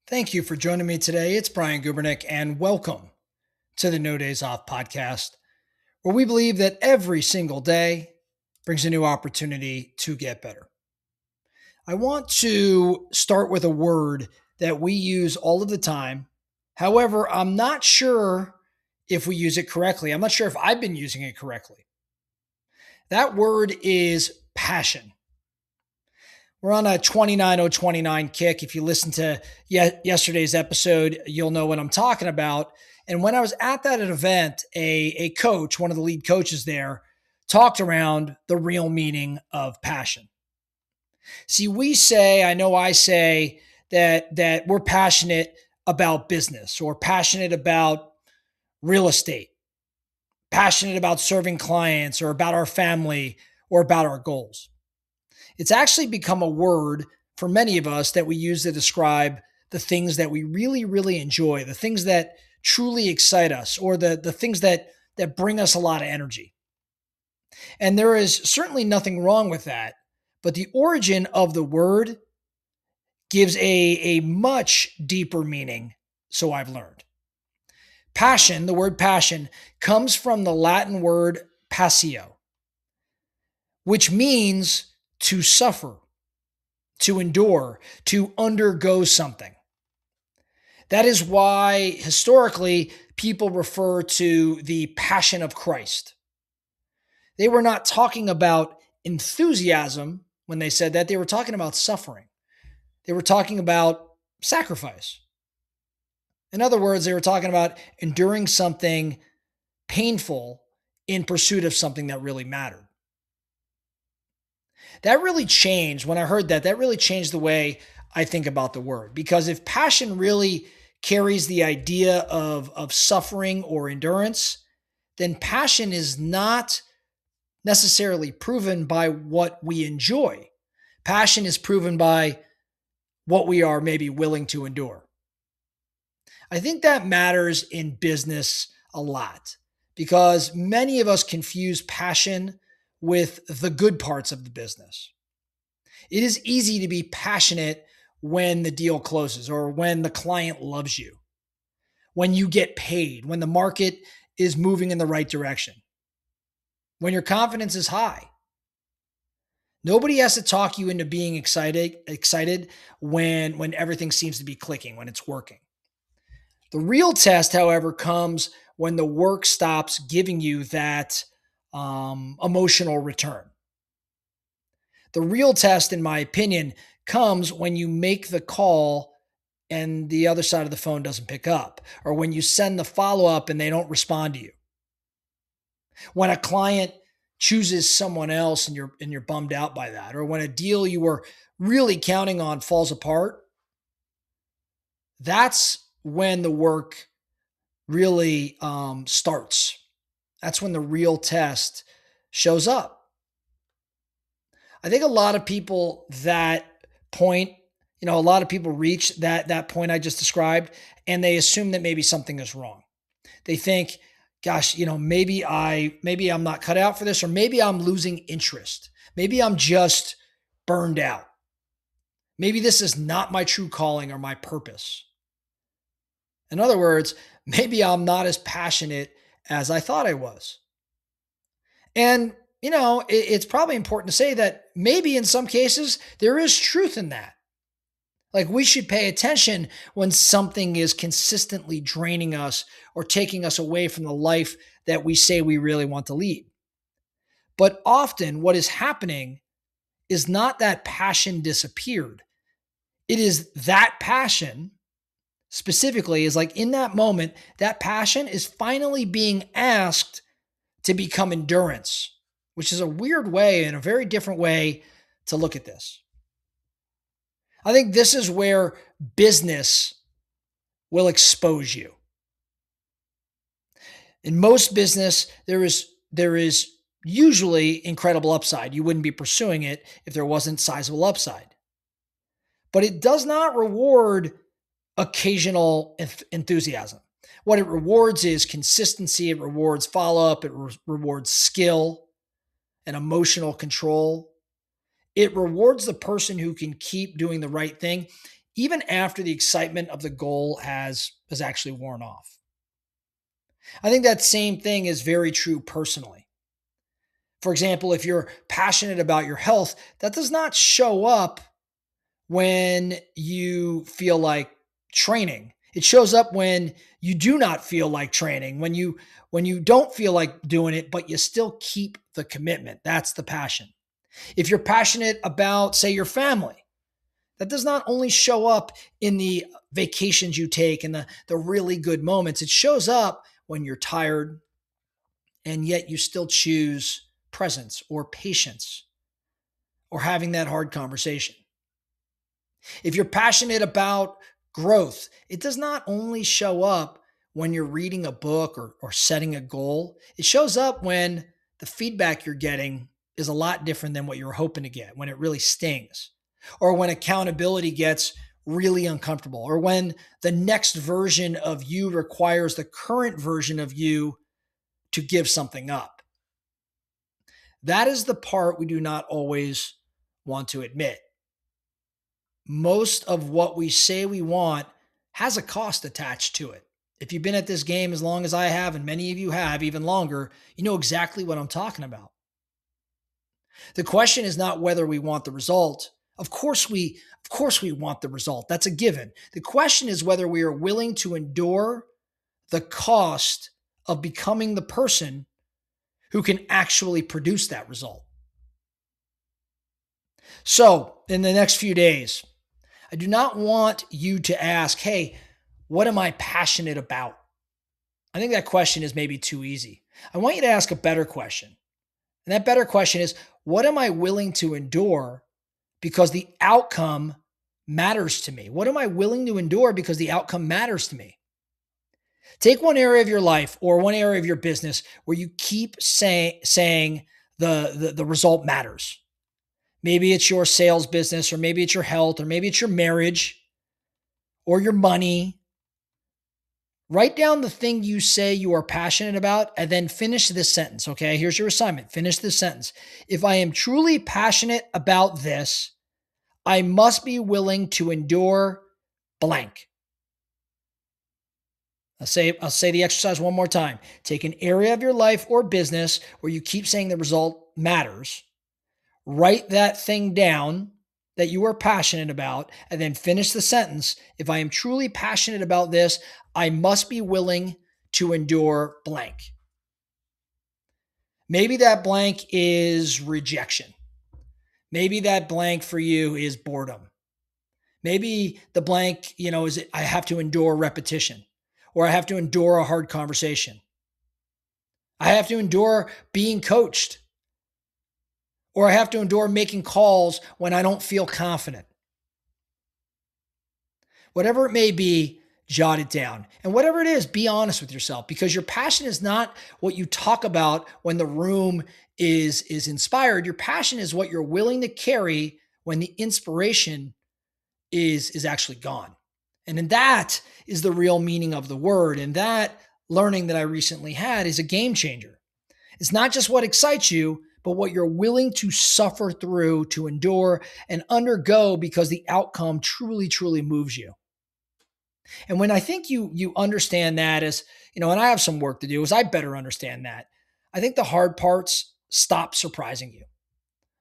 Thank you for joining me today. It's Brian Gubernick, and welcome to the No Days Off podcast, where we believe that every single day brings a new opportunity to get better. I want to start with a word that we use all of the time. However, I'm not sure if we use it correctly. I'm not sure if I've been using it correctly. That word is passion. We're on a 29029 kick. If you listen to yesterday's episode, you'll know what I'm talking about. And when I was at that event, a coach, one of the lead coaches there, talked around the real meaning of passion. See, I know I say that we're passionate about business or passionate about real estate, passionate about serving clients or about our family or about our goals. It's actually become a word for many of us that we use to describe the things that we really, really enjoy, the things that truly excite us, or the things that bring us a lot of energy. And there is certainly nothing wrong with that. But the origin of the word gives a much deeper meaning, so I've learned. Passion, the word passion, comes from the Latin word passio, which means to suffer, to endure, to undergo something. That is why historically people refer to the passion of Christ. They were not talking about enthusiasm when they said that, they were talking about suffering. They were talking about sacrifice. In other words, they were talking about enduring something painful in pursuit of something that really mattered. That really changed when I heard that. That really changed the way I think about the word. Because if passion really carries the idea of suffering or endurance, then passion is not necessarily proven by what we enjoy. Passion is proven by what we are maybe willing to endure. I think that matters in business a lot because many of us confuse passion with the good parts of the business. It is easy to be passionate when the deal closes or when the client loves you, when you get paid, when the market is moving in the right direction, when your confidence is high. Nobody has to talk you into being excited when everything seems to be clicking, when it's working. The real test, however, comes when the work stops giving you that emotional return. The real test, in my opinion, comes when you make the call and the other side of the phone doesn't pick up, or when you send the follow up and they don't respond to you. When a client chooses someone else and you're bummed out by that, or when a deal you were really counting on falls apart, that's when the work really starts. That's when the real test shows up. I think a lot of people that point, a lot of people reach that point I just described, and they assume that maybe something is wrong. They think, gosh, maybe I'm not cut out for this, or maybe I'm losing interest. Maybe I'm just burned out. Maybe this is not my true calling or my purpose. In other words, maybe I'm not as passionate as I thought I was. And, it's probably important to say that maybe in some cases there is truth in that. Like we should pay attention when something is consistently draining us or taking us away from the life that we say we really want to lead. But often what is happening is not that passion disappeared. It is that passion specifically is like in that moment, that passion is finally being asked to become endurance, which is a weird way and a very different way to look at this. I think this is where business will expose you. In most business, there is usually incredible upside. You wouldn't be pursuing it if there wasn't sizable upside. But it does not reward occasional enthusiasm. What it rewards is consistency, it rewards follow-up, it rewards skill and emotional control. It rewards the person who can keep doing the right thing, even after the excitement of the goal has actually worn off. I think that same thing is very true personally. For example, if you're passionate about your health, that does not show up when you feel like training. It shows up when you do not feel like training, when you don't feel like doing it, but you still keep the commitment. That's the passion. If you're passionate about, say, your family, that does not only show up in the vacations you take and the really good moments. It shows up when you're tired and yet you still choose presence or patience or having that hard conversation. If you're passionate about growth, it does not only show up when you're reading a book or setting a goal, it shows up when the feedback you're getting is a lot different than what you're hoping to get, when it really stings, or when accountability gets really uncomfortable, or when the next version of you requires the current version of you to give something up. That is the part we do not always want to admit. Most of what we say we want has a cost attached to it. If you've been at this game as long as I have, and many of you have even longer, you know exactly what I'm talking about. The question is not whether we want the result. Of course we want the result. That's a given. The question is whether we are willing to endure the cost of becoming the person who can actually produce that result. So, in the next few days, I do not want you to ask, hey, what am I passionate about? I think that question is maybe too easy. I want you to ask a better question. And that better question is, what am I willing to endure because the outcome matters to me? What am I willing to endure because the outcome matters to me? Take one area of your life or one area of your business where you keep saying the result matters. Maybe it's your sales business, or maybe it's your health, or maybe it's your marriage or your money. Write down the thing you say you are passionate about and then finish this sentence. Okay, here's your assignment. Finish this sentence. If I am truly passionate about this, I must be willing to endure blank. I'll say the exercise one more time. Take an area of your life or business where you keep saying the result matters. Write that thing down that you are passionate about, and then finish the sentence. If I am truly passionate about this, I must be willing to endure blank. Maybe that blank is rejection. Maybe that blank for you is boredom. Maybe the blank, is I have to endure repetition, or I have to endure a hard conversation. I have to endure being coached, or I have to endure making calls when I don't feel confident. Whatever it may be, jot it down. And whatever it is, be honest with yourself, because your passion is not what you talk about when the room is inspired. Your passion is what you're willing to carry when the inspiration is actually gone. And then that is the real meaning of the word. And that learning that I recently had is a game changer. It's not just what excites you, but what you're willing to suffer through, to endure and undergo, because the outcome truly, truly moves you. And when I think you understand that, as and I have some work to do, as I better understand that, I think the hard parts stop surprising you.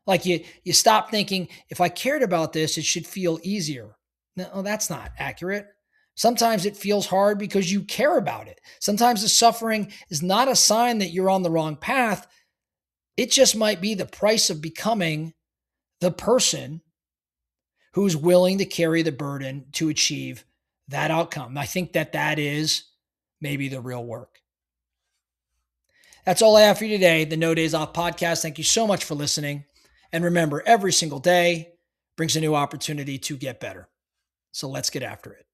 Like you stop thinking, if I cared about this, it should feel easier. No, that's not accurate. Sometimes it feels hard because you care about it. Sometimes the suffering is not a sign that you're on the wrong path. It just might be the price of becoming the person who's willing to carry the burden to achieve that outcome. I think that is maybe the real work. That's all I have for you today, the No Days Off podcast. Thank you so much for listening. And remember, every single day brings a new opportunity to get better. So let's get after it.